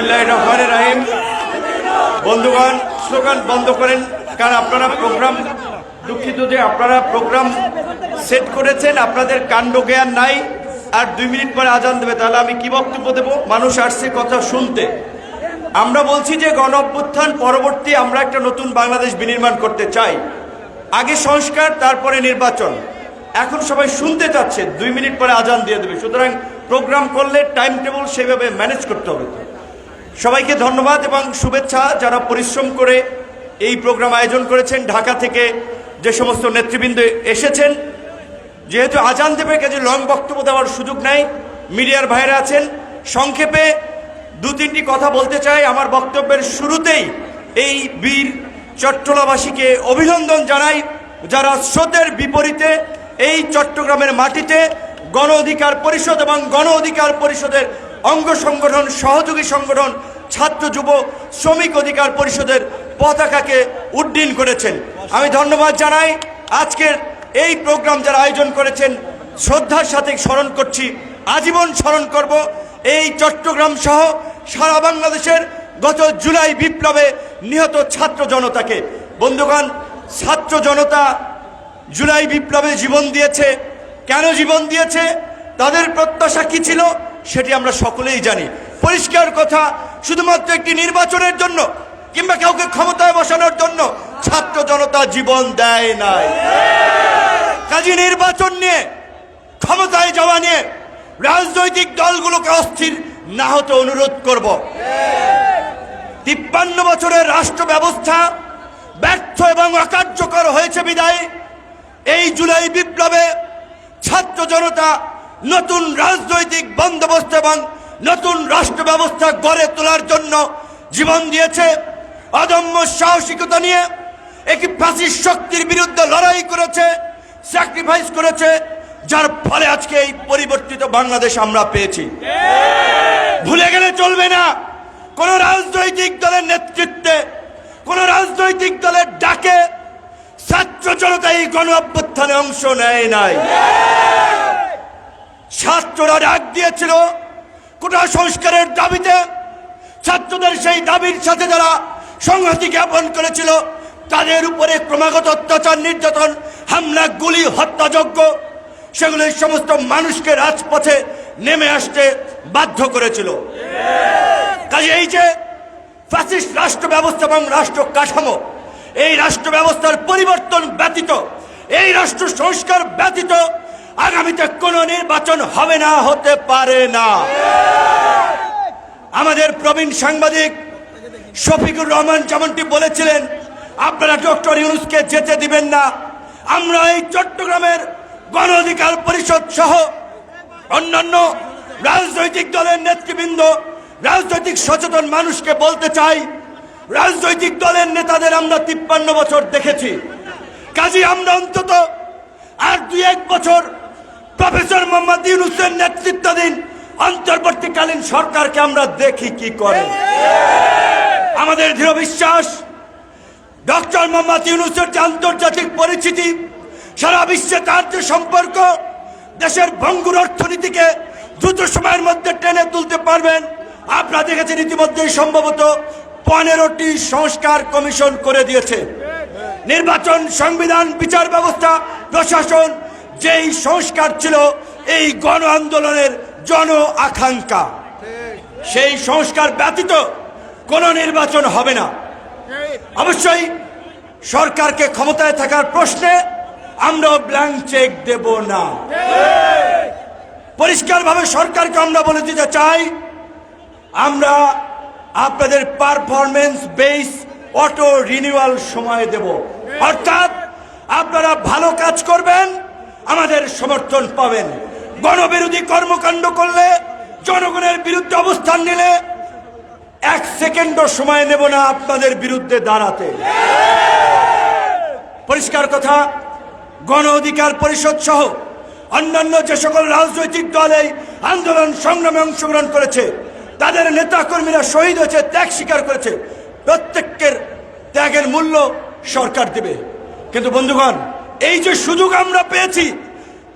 বিসমিল্লাহির রহমানির রহিম। বন্ধুগণ, স্লোগান বন্ধ করেন, কারণ আপনারা প্রোগ্রাম, দুঃখিত যে আপনারা প্রোগ্রাম সেট করেছেন, আপনাদের কাণ্ড জ্ঞান নাই। আর 2 মিনিট পরে আজান দেবে, তাহলে আমি কি বক্তব্য দেব? মানুষ আসছে কথা শুনতে। আমরা বলছি যে গণ অভ্যুত্থান পরবর্তী আমরা একটা নতুন বাংলাদেশ বিনির্মাণ করতে চাই। আগে সংস্কার, তারপরে নির্বাচন। এখন সবাই শুনতে চাচ্ছে, 2 মিনিট পরে আজান দিয়ে দেবে। সুতরাং প্রোগ্রাম করলে টাইম টেবিল সেভাবে ম্যানেজ করতে হবে। সবাইকে ধন্যবাদ এবং শুভেচ্ছা যারা পরিশ্রম করে এই প্রোগ্রাম আয়োজন করেছেন। ঢাকা থেকে যে সমস্ত নেতৃবৃন্দ এসেছেন, যেহেতু আজান দেবে কাজে লং বক্তব্য দেওয়ার সুযোগ নাই। মিডিয়ার ভাইরা আছেন, সংক্ষেপে 2-3টি কথা বলতে চাই। আমার বক্তব্যের শুরুতেই এই বীর চট্টলাবাসীকে অভিনন্দন জানাই, যারা স্রোতের বিপরীতে এই চট্টগ্রামের মাটিতে গণ অধিকার পরিষদ এবং গণ অধিকার পরিষদের অঙ্গ সংগঠন, সহযোগী সংগঠন, ছাত্র যুব শ্রমিক অধিকার পরিষদের পতাকাকে উড্ডীন করেছেন। আমি ধন্যবাদ জানাই। আজকের এই প্রোগ্রাম যারা আয়োজন করেছেন, শ্রদ্ধার সাথে স্মরণ করছি, আজীবন স্মরণ করব এই চট্টগ্রাম সহ সারা বাংলাদেশের গত জুলাই বিপ্লবে নিহত ছাত্র জনতাকে। বন্ধুগণ, ছাত্র জনতা জুলাই বিপ্লবে জীবন দিয়েছে। কেন জীবন দিয়েছে? তাদের প্রত্যাশা কি ছিল সেটি আমরা সকলেই জানি। পরিষ্কার কথা, শুধুমাত্র একটি নির্বাচনের জন্য কিংবা কাউকে ক্ষমতায় বসানোর জন্য ছাত্র জনতা জীবন দেয় নাই। কাজী নির্বাচন নিয়ে, ক্ষমতায় যাওয়া নিয়ে রাজনৈতিক দলগুলোকে অস্থির না হতে অনুরোধ করব। 53 বছরের রাষ্ট্র ব্যবস্থা ব্যর্থ এবং অকার্যকর হয়েছে বিদায় এই জুলাই বিপ্লবে ছাত্র জনতা নতুন রাজনৈতিক বন্দোবস্ত এবং নতুন রাষ্ট্র ব্যবস্থা গড়ে তোলার জন্য জীবন দিয়েছে। অদম্য সাহসিকতা নিয়ে একটি ফ্যাসিস্ট শক্তির বিরুদ্ধে লড়াই করেছে, স্যাক্রিফাইস করেছে, যার ফলে আজকে এই পরিবর্তিত বাংলাদেশ আমরা পেয়েছি। ভুলে গেলে চলবে না, কোন রাজনৈতিক দলের নেতৃত্বে, কোন রাজনৈতিক দলের ডাকে ছাত্র জনতা এই গণ অভ্যুত্থানে অংশ নেয় নাই। ছাত্ররা ডাক দিয়েছিল কোটা সংস্কারের দাবিতে। ছাত্রদের সেই দাবির সাথে যারা সংহতি জ্ঞাপন করেছিল, তাদের উপরে ক্রমাগত অত্যাচার, নির্যাতন, হামলা, গুলি, হত্যাযজ্ঞ, সেগুলো সমস্ত মানুষকে রাজপথে নেমে আসতে বাধ্য করেছিল। কাজে এই যে ফ্যাসিস্ট রাষ্ট্র ব্যবস্থা এবং রাষ্ট্র কাঠামো, এই রাষ্ট্র ব্যবস্থার পরিবর্তন ব্যতীত, এই রাষ্ট্র সংস্কার ব্যতীত আগামীতে কোনো নির্বাচন হবে না, হতে পারে না। আমাদের প্রবীণ সাংবাদিক শফিকুর রহমান যেমনটি বলেছিলেন, আপনারা ডক্টর ইউনূসকে যেতে দিবেন না। আমরা এই চট্টগ্রামের গণ অধিকার পরিষদ সহ অন্যান্য রাজনৈতিক দলের নেতৃবৃন্দ, রাজনৈতিক সচেতন মানুষকে বলতে চাই, রাজনৈতিক দলের নেতাদের আমরা 53 বছর দেখেছি। কাজী আমরা অন্তত আর 2-1 বছর প্রফেসর মোহাম্মদ ইউনূসের নেতৃত্বাধীন অন্তর্বর্তীকালীন সরকারকে আমরা দেখি কি করে। আমাদের দৃঢ় বিশ্বাস, ডক্টর মোহাম্মদ ইউনূসের যে আন্তর্জাতিক পরিচিতি, সারা বিশ্বে তার যে সম্পর্ক, দেশের ভঙ্গুর অর্থনীতিকে দ্রুত সময়ের মধ্যে টেনে তুলতে পারবেন। আপনারা দেখেছেন ইতিমধ্যেই সম্ভবত 15টি সংস্কার কমিশন করে দিয়েছে। নির্বাচন, সংবিধান, বিচার ব্যবস্থা, প্রশাসন, যেই সংস্কার ছিল এই গণ আন্দোলনের জন আকাঙ্ক্ষা, সেই সংস্কার ব্যতীত কোনো নির্বাচন হবে না। অবশ্যই সরকারকে ক্ষমতায় থাকার প্রশ্নে আমরাও ব্ল্যাঙ্ক চেক দেব না। পরিষ্কারভাবে সরকারকে আমরা বলে দিতে চাই, আমরা আপনাদের পারফরমেন্স বেস অটো রিনিউয়াল সময় দেব। অর্থাৎ আপনারা ভালো কাজ করবেন, আমাদের সমর্থন পাবেন। গণবিরোধী কর্মকাণ্ড করলে, জনগণের বিরুদ্ধে অবস্থান নিলে 1 সেকেন্ডও সময় নেব না আপনাদের বিরুদ্ধে দাঁড়াতে। পরিষ্কার কথা, গণ অধিকার পরিষদ সহ অন্যান্য যে সকল রাজনৈতিক দল এই আন্দোলন সংগ্রামে অংশগ্রহণ করেছে, তাদের নেতা কর্মীরা শহীদ হয়েছে, ত্যাগ স্বীকার করেছে, প্রত্যেকের ত্যাগের মূল্য সরকার দেবে। কিন্তু বন্ধুগণ, এই যে সুযোগ আমরা পেয়েছি,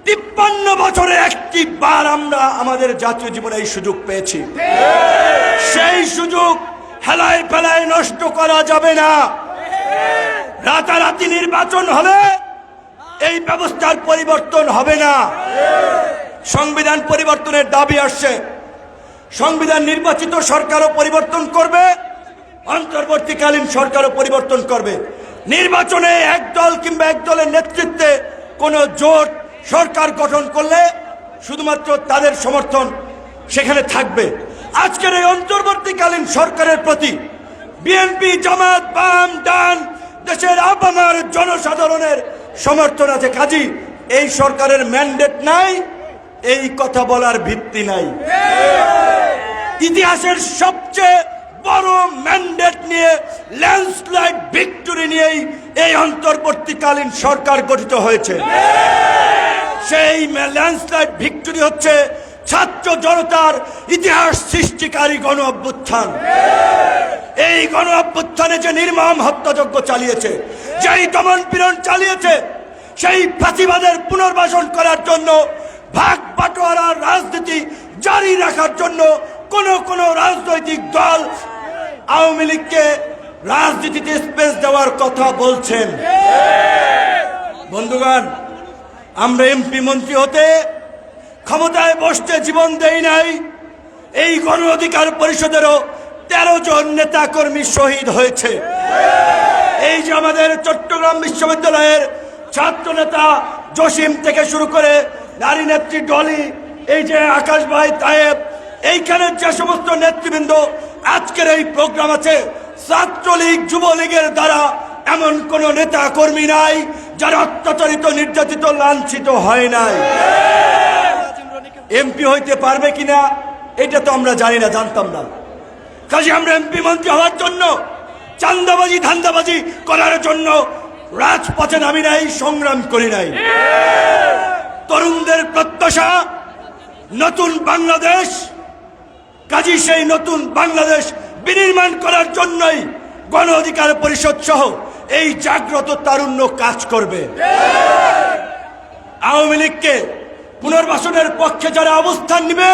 53 বছরে একটি বার আমরা আমাদের জাতীয় জীবনে এই সুযোগ পেয়েছি। সেই সুযোগ হেলায় ফেলায় নষ্ট করা যাবে না। রাতারাতি নির্বাচন হলে এই ব্যবস্থার পরিবর্তন হবে না। সংবিধান পরিবর্তনের দাবি আসছে। সংবিধান নির্বাচিত সরকারও পরিবর্তন করবে, অন্তর্বর্তীকালীন সরকারও পরিবর্তন করবে। নির্বাচনে একদল কিংবা একদলের নেতৃত্বে কোনো জোট সরকার গঠন করলে শুধুমাত্র তাদের সমর্থন সেখানে থাকবে। আজকের এই অন্তর্বর্তীকালীন সরকারের প্রতি বিএনপি, জামাত, বাম, ডান, দেশের আপামার জনসাধারণের সমর্থন আছে। কাজী এই সরকারের ম্যান্ডেট নাই, এই কথা বলার ভিত্তি নাই। ইতিহাসের সবচেয়ে বড় ম্যান্ডেট নিয়ে, ল্যান্ডস্লাইড ভিক্টরি নিয়েই এই অন্তর্বর্তীকালীন সরকার গঠিত হয়েছে। সেই ল্যান্ডস্লাইড ভিক্টরি হচ্ছে ছাত্র জনতার ইতিহাস সৃষ্টিকারী গণ অভ্যুত্থান। এই গণ অভ্যুত্থানে যে নির্মম হত্যাযজ্ঞ চালিয়েছে, যেই দমন পীড়ন চালিয়েছে, সেই ফাঁসিবাদের পুনর্বাসন করার জন্য, ভাগ বাটোয়ারার রাজনীতি জারি রাখার জন্য কোন রাজনৈতিক দল আওয়ামী লীগকে রাজনীতিতে স্পেস দেওয়ার কথা বলছেন। বন্ধুগণ, আমরা এমপি মন্ত্রী হতে, ক্ষমতায় বসতে জীবন দেই নাই। এই গণ অধিকার পরিষদেরও 13 জন নেতা কর্মী শহীদ হয়েছে। এই যে আমাদের চট্টগ্রাম বিশ্ববিদ্যালয়ের ছাত্র নেতা জসিম থেকে শুরু করে নারী নেত্রী ডলি, এই যে আকাশ ভাই তায়েব, এইখানে যে সমস্ত নেতৃবৃন্দ আজকের এই প্রোগ্রাম আছে, ছাত্রলীগ যুবলীগের দ্বারা এমন কোন নেতা কর্মী নাই যারা অত্যাচারিত, নির্যাতিত, লাঞ্ছিত হয় নাই। এমপি হইতে পারবে কিনা এটা তো আমরা জানি না, জানতাম না। কাজে আমরা এমপি মন্ত্রী হওয়ার জন্য চান্দাবাজি ধান্দাবাজি করার জন্য রাজপথে নামি নাই, সংগ্রাম করি নাই। তরুণদের প্রত্যাশা নতুন বাংলাদেশ। কাজী সেই নতুন বাংলাদেশ বিনির্মাণ করার জন্যই গণ অধিকার পরিষদ সহ এই জাগ্রত তারুণ্য কাজ করবে। আওয়ামী লীগকে পুনর্বাসনের পক্ষে যারা অবস্থান নিবে,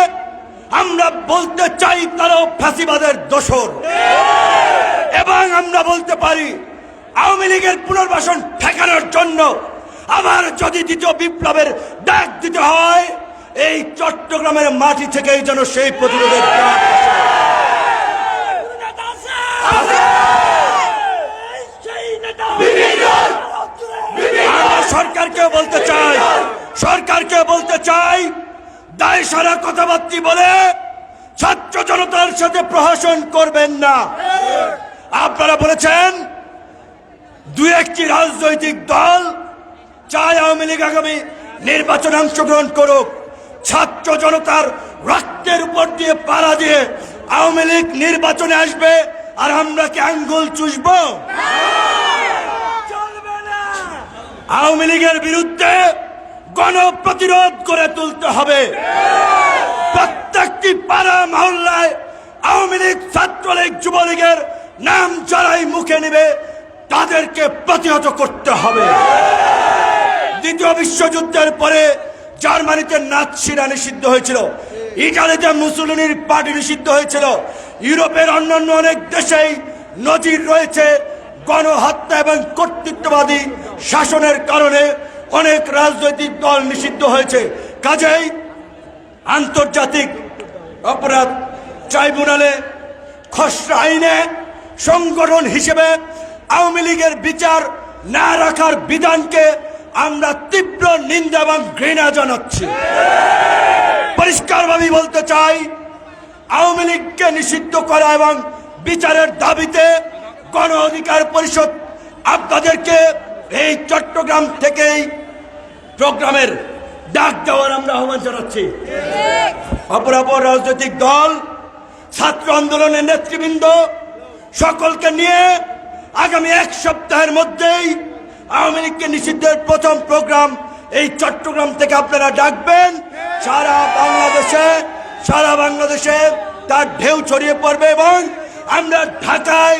আমরা বলতে চাই তারাও ফ্যাসিবাদের দোসর। এবং আমরা বলতে পারি আওয়ামী লীগের পুনর্বাসন ঠেকানোর জন্য আবার যদি দ্বিতীয় বিপ্লবের ডাক দিতে হয়, এই চট্টগ্রামের মাটি থেকেই যেন সেই প্রতিরোধের ডাক সরকারকে বলতে চাই দায় সারা কথাবার্তা বলে ছাত্র জনতার সাথে প্রহসন করবেন না। আপনারা বলেছেন দুই একটি রাজনৈতিক দল চায় আওয়ামী লীগ আগামী নির্বাচনে অংশগ্রহণ করুক। ছাত্র জনতার রক্তের উপর দিয়ে পাড়া দিয়ে আওয়ামী লীগ নির্বাচনে আসবে, আর আমরা কি আঙ্গুল চুষব? আওয়ামী লীগের বিরুদ্ধে গণপ্রতিরোধ করে তুলতে হবে। প্রত্যেকটি পাড়া মহল্লায় আওয়ামী লীগ, ছাত্রলীগ, যুবলীগের নাম যারাই মুখে নেবে তাদেরকে প্রতিহত করতে হবে। দ্বিতীয় বিশ্বযুদ্ধের পরে জার্মানিতে নাৎসিরা নিষিদ্ধ হয়েছিল, ইটালিতে মুসোলিনির পার্টি নিষিদ্ধ হয়েছিল, ইউরোপের অন্যান্য অনেক দেশেই নজির রয়েছে গণহত্যা এবং কর্তৃত্ববাদী শাসনের কারণে অনেক রাজনৈতিক দল নিষিদ্ধ হয়েছে। কাজেই আন্তর্জাতিক অপরাধ ট্রাইব্যুনালে খসড়া আইনে সংগঠন হিসেবে আওয়ামী লীগের বিচার না রাখার বিধানকে আমরা তীব্র নিন্দা এবং ঘৃণা জানাচ্ছি। পরিষ্কারভাবে বলতে চাই, আওয়ামী লীগকে নিষিদ্ধ করা এবং বিচারের দাবিতে গণ অধিকার পরিষদ আপনাদেরকে এই চট্টগ্রাম থেকেই প্রোগ্রামের ডাক দেওয়ার আমরা আহ্বান জানাচ্ছি। অপরাপর রাজনৈতিক দল, ছাত্র আন্দোলনের নেতৃবৃন্দ সকলকে নিয়ে আগামী 1 সপ্তাহের মধ্যেই আওয়ামী লীগকে নিষিদ্ধের প্রথম প্রোগ্রাম এই চট্টগ্রাম থেকে আপনারা ডাকবেন। সারা বাংলাদেশে তার ঢেউ ছড়িয়ে পড়বে। এবং আমরা ঢাকায়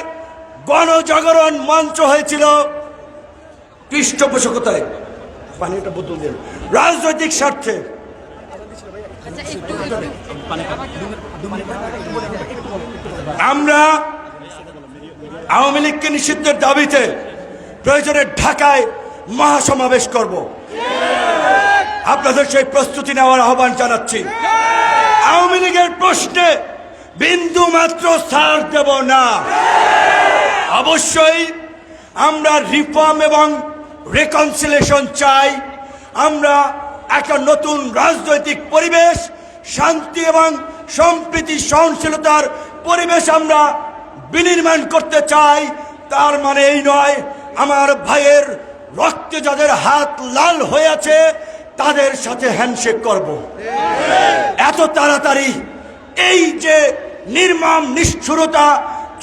গণজাগরণ মঞ্চ হয়েছিল পৃষ্ঠপোষকতায়, পানিটা বোতল দেন, রাজনৈতিক স্বার্থে আমরা আওয়ামী লীগকে নিষিদ্ধের দাবিতে প্রয়োজনে ঢাকায় মহাসমাবেশ করব। আপনাদের সেই প্রস্তুতি নেওয়ার আহ্বান জানাচ্ছি। আওয়ামী লীগের প্রশ্নে বিন্দু মাত্র ছাড় দেব না। অবশ্যই আমরা রিফর্ম এবং রিকনসিলিয়েশন চাই। আমরা একটা নতুন রাজনৈতিক পরিবেশ, শান্তি এবং সম্প্রীতি সহনশীলতার পরিবেশ আমরা বিনির্মাণ করতে চাই। তার মানে এই নয় আমার ভাইয়ের রক্তে যাদের হাত লাল হয়ে আছে তাদের সাথে হ্যান্ডশেক করব। এত তাড়াতাড়ি এই যে নির্মম নিষ্ঠুরতা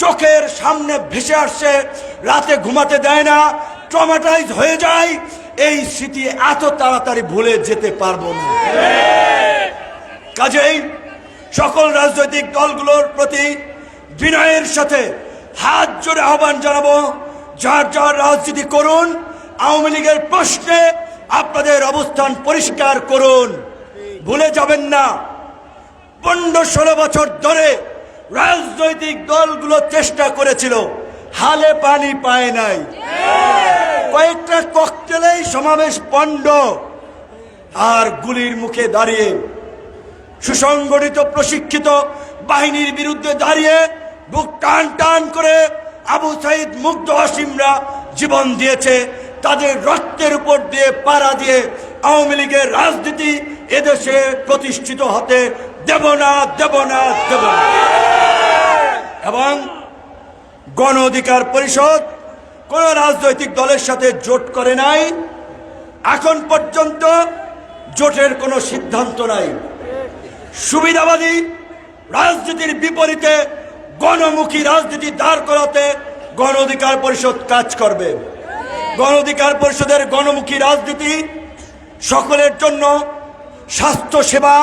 চোখের সামনে ভেসে আসছে, রাতে ঘুমাতে দেয় না, ট্রমাটাইজ হয়ে যায়, এই স্মৃতি এত তাড়াতাড়ি ভুলে যেতে পারবো না। কাজেই সকল রাজনৈতিক দলগুলোর প্রতি বিনয়ের সাথে হাত জোড়ে আহ্বান জানাবো, যার যার রাজনীতি করুন, আওয়ামী লীগের প্রশ্নে আপনাদের অবস্থান পরিষ্কার করুন। ভুলে যাবেন না 15-16 বছর ধরে রাজনৈতিক দলগুলো চেষ্টা করেছিল, হালে পানি পায় নাই। কয়েকটা ককটেলেই সমাবেশ পণ্ড, আর গুলির মুখে দাঁড়িয়ে সুসংগঠিত প্রশিক্ষিত বাহিনীর বিরুদ্ধে দাঁড়িয়ে বুক টান টান করে আবু সাইদ মুগ্ধ হাসিমরা জীবন দিয়েছে। তাদের রক্তের উপর দিয়ে পাড়া দিয়ে আওয়ামী লীগের রাজনীতি এদেশে প্রতিষ্ঠিত হতে দেব না, দেব না, দেব না। এবং গণ অধিকার পরিষদ কোন রাজনৈতিক দলের সাথে জোট করে নাই। এখন পর্যন্ত জোটের কোনো সিদ্ধান্ত নাই। সুবিধাবাদী রাজনীতির বিপরীতে গণমুখী রাজনীতি দাঁড় করাতে গণ অধিকার পরিষদ কাজ করবে। গণ অধিকার পরিষদের গণমুখী রাজনীতি সকলের জন্য স্বাস্থ্য সেবা,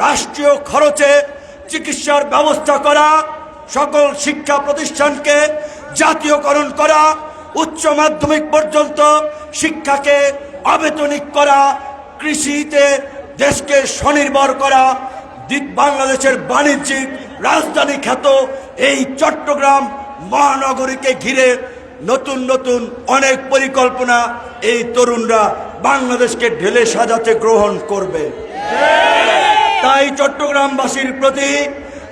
রাষ্ট্রীয় খরচে চিকিৎসার ব্যবস্থা করা, সকল শিক্ষা প্রতিষ্ঠানকে জাতীয়করণ করা, উচ্চ মাধ্যমিক পর্যন্ত শিক্ষাকে অবেতনিক করা, কৃষিতে দেশকে স্বনির্ভর করা, বাংলাদেশের বাণিজ্যিক রাজধানী খ্যাত এই চট্টগ্রাম মহানগরীকে ঘিরে নতুন নতুন অনেক পরিকল্পনা এই তরুণরা বাংলাদেশকে ঢেলে সাজাতে গ্রহণ করবে। তাই চট্টগ্রামবাসীর প্রতি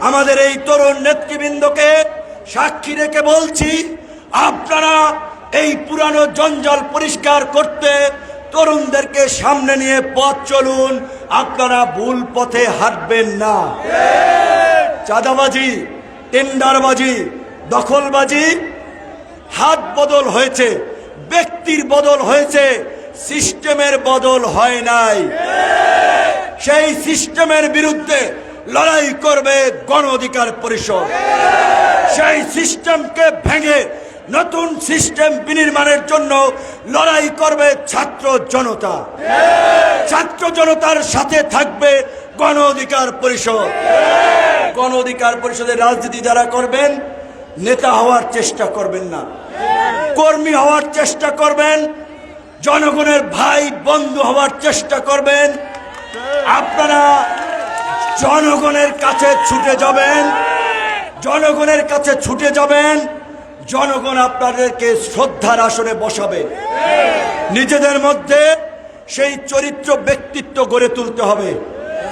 আমাদের এই তরুণ নেতৃবৃন্দকে সাক্ষী রেখে বলছি, আপনারা এই পুরানো জঞ্জাল পরিষ্কার করতে তরুণদেরকে সামনে নিয়ে পথ চলুন। আপনারা ভুল পথে হাঁটবেন না। চাঁদাবাজি, টেন্ডারবাজি, দখলবাজি হাত বদল হয়েছে, ব্যক্তির বদল হয়েছে, সিস্টেমের বদল হয় নাই। সেই সিস্টেমের বিরুদ্ধে লড়াই করবে গণ অধিকার পরিষদ। সেই সিস্টেমকে ভেঙে নতুন সিস্টেম বিনির্মাণের জন্য লড়াই করবে ছাত্র জনতা। ছাত্র জনতার সাথে থাকবে গণ অধিকার পরিষদ। গণ অধিকার পরিষদের রাজনীতি যারা করবেন, নেতা হওয়ার চেষ্টা করবেন না, কর্মী হওয়ার চেষ্টা করবেন, জনগণের ভাই বন্ধু হওয়ার চেষ্টা করবেন। আপনারা জনগণের কাছে ছুটে যাবেন, জনগণের কাছে ছুটে যাবেন। জনগণ আপনাদেরকে শ্রদ্ধার আসনে বসাবে। নিজেদের মধ্যে সেই চরিত্র ব্যক্তিত্ব গড়ে তুলতে হবে।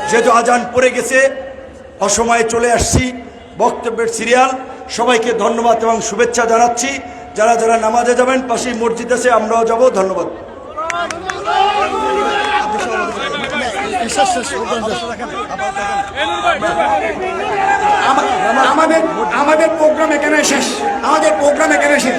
যেহেতু আজান পড়ে গেছে, অসময়ে চলে আসছি, বক্তব্যের সিরিয়াল। সবাইকে ধন্যবাদ এবং শুভেচ্ছা জানাচ্ছি। যারা যারা নামাজে যাবেন, পাশেই মসজিদ আছে, আমরাও যাব। ধন্যবাদ। আমাদের প্রোগ্রাম এখানে শেষ। আমাদের প্রোগ্রাম এখানে শেষ।